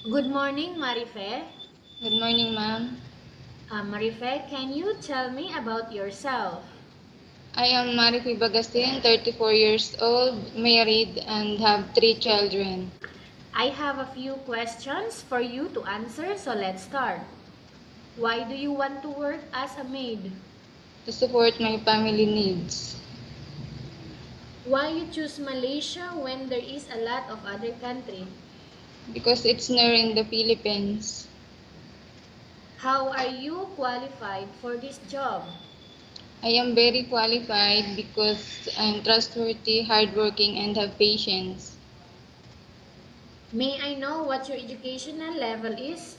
Good morning, Marife. Good morning, ma'am. Marife, can you tell me about yourself? I am marife bagasin, 34 years old, married, and have three children. I have a few questions for you to answer, so let's start. Why do you want to work as a maid? To support my family needs. Why you choose Malaysia when there is a lot of other country? Because it's near in the Philippines. How are you qualified for this job? I am very qualified because I'm trustworthy, hardworking, and have patience. May I know what your educational level is?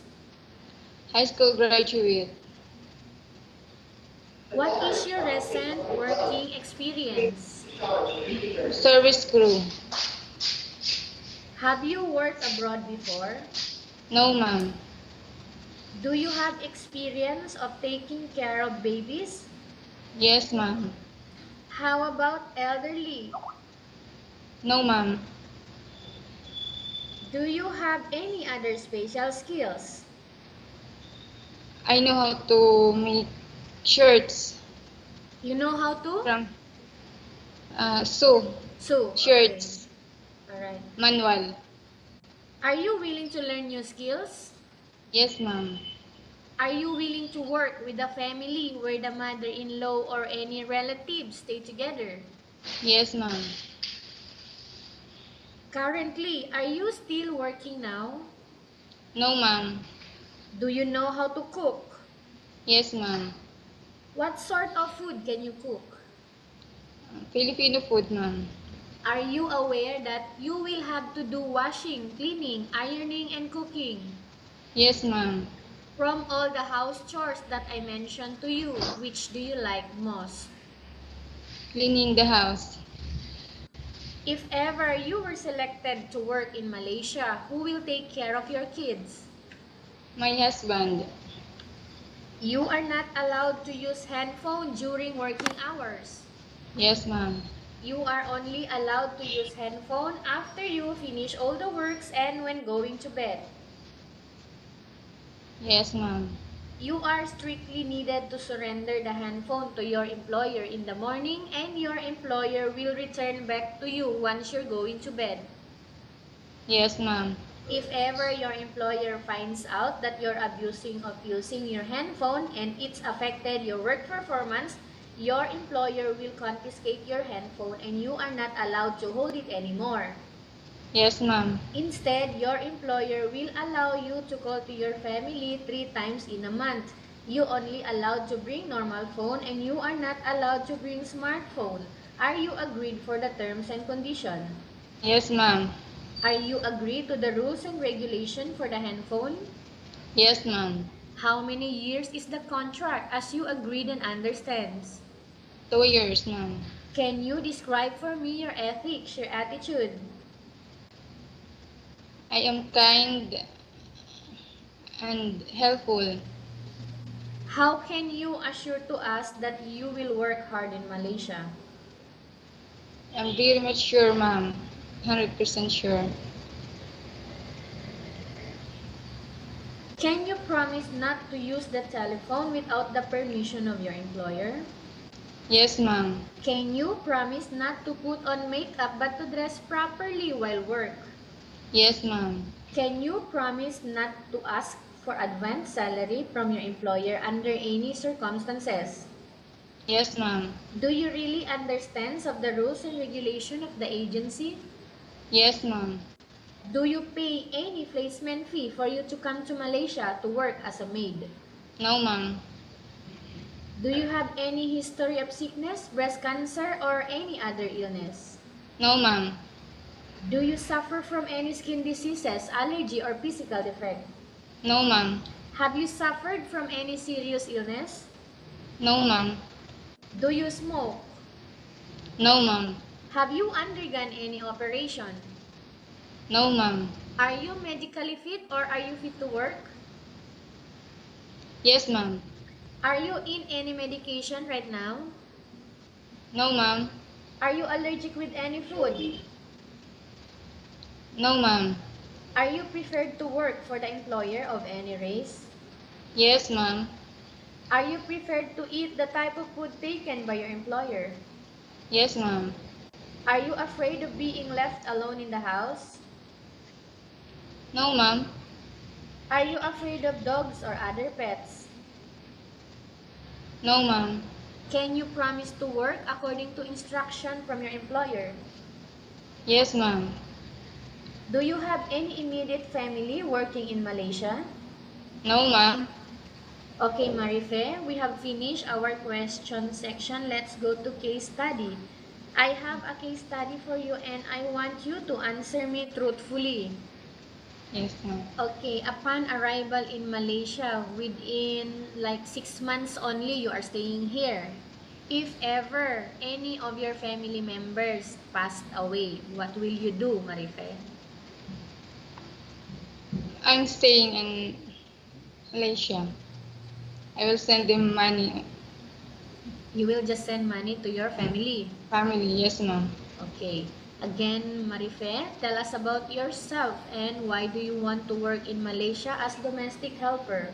High school graduate. What is your recent working experience? Service crew. Have you worked abroad before? No, ma'am. Do you have experience of taking care of babies? Yes, ma'am. How about elderly? No, ma'am. Do you have any other special skills? I know how to make shirts You know how to? from sew So, okay. shirts Alright. manual. Are you willing to learn new skills? Yes, ma'am. Are you willing to work with a family where the mother-in-law or any relatives stay together? Yes, ma'am. Currently, are you still working now? No, ma'am. Do you know how to cook? Yes, ma'am. What sort of food can you cook? Filipino food, ma'am. Are you aware that you will have to do washing, cleaning, ironing, and cooking? Yes, ma'am. From all the house chores that I mentioned to you, which do you like most? Cleaning the house. If ever you were selected to work in Malaysia, who will take care of your kids? My husband. You are not allowed to use handphone during working hours. Yes, ma'am. You are only allowed to use handphone after you finish all the works and when going to bed. Yes, ma'am. You are strictly needed to surrender the handphone to your employer in the morning and your employer will return back to you once you're going to bed. Yes, ma'am. If ever your employer finds out that you're abusing of using your handphone and it's affected your work performance, your employer will confiscate your handphone and you are not allowed to hold it anymore. Yes, ma'am. Instead, your employer will allow you to call to your family 3 times in a month. You only allowed to bring normal phone and you are not allowed to bring smartphone. Are you agreed for the terms and condition? Yes, ma'am. Are you agreed to the rules and regulation for the handphone? Yes, ma'am. How many years is the contract as you agreed and understands? 2 years, ma'am. Can you describe for me your ethics, your attitude? I am kind and helpful. How can you assure to us that you will work hard in Malaysia? I'm very much sure, ma'am. 100% sure. Can you promise not to use the telephone without the permission of your employer? Yes, ma'am. Can you promise not to put on makeup but to dress properly while work? Yes, ma'am. Can you promise not to ask for advance salary from your employer under any circumstances? Yes, ma'am. Do you really understand of the rules and regulation of the agency? Yes, ma'am. Do you pay any placement fee for you to come to Malaysia to work as a maid? No, ma'am. Do you have any history of sickness, breast cancer, or any other illness? No, ma'am. Do you suffer from any skin diseases, allergy, or physical defect? No, ma'am. Have you suffered from any serious illness? No, ma'am. Do you smoke? No, ma'am. Have you undergone any operation? No, ma'am. Are you medically fit or are you fit to work? Yes, ma'am. Are you in any medication right now? No, ma'am. Are you allergic with any food? No, ma'am. Are you preferred to work for the employer of any race? Yes, ma'am. Are you preferred to eat the type of food taken by your employer? Yes, ma'am. Are you afraid of being left alone in the house? No, ma'am. Are you afraid of dogs or other pets? No, ma'am. Can you promise to work according to instruction from your employer? Yes, ma'am. Do you have any immediate family working in Malaysia? No, ma'am. Okay, Marife, we have finished our question section. Let's go to case study. I have a case study for you and I want you to answer me truthfully. Yes, ma'am. Okay, upon arrival in Malaysia, within like 6 months only, you are staying here. If ever any of your family members passed away, what will you do, Marife? I'm staying in Malaysia. I will send them money. You will just send money to your family. Family, yes, ma'am. Okay. Again, Marife, tell us about yourself and why do you want to work in Malaysia as domestic helper?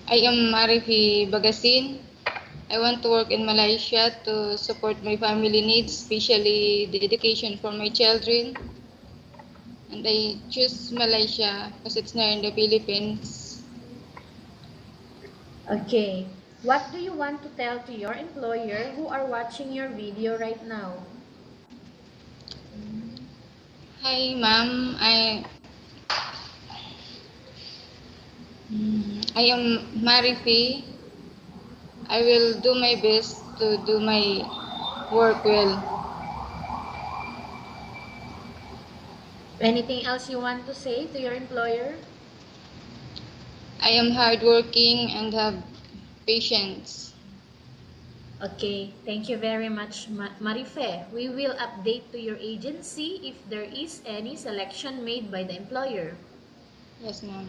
I am marife bagasin. I want to work in Malaysia to support my family needs, especially the education for my children. And I choose Malaysia because it's near in the Philippines. Okay. What do you want to tell to your employer who are watching your video right now? Hi, ma'am. I am marife. I will do my best to do my work well. Anything else you want to say to your employer? I am hardworking and have patience. Okay, thank you very much, Marife. We will update to your agency if there is any selection made by the employer. Yes, ma'am.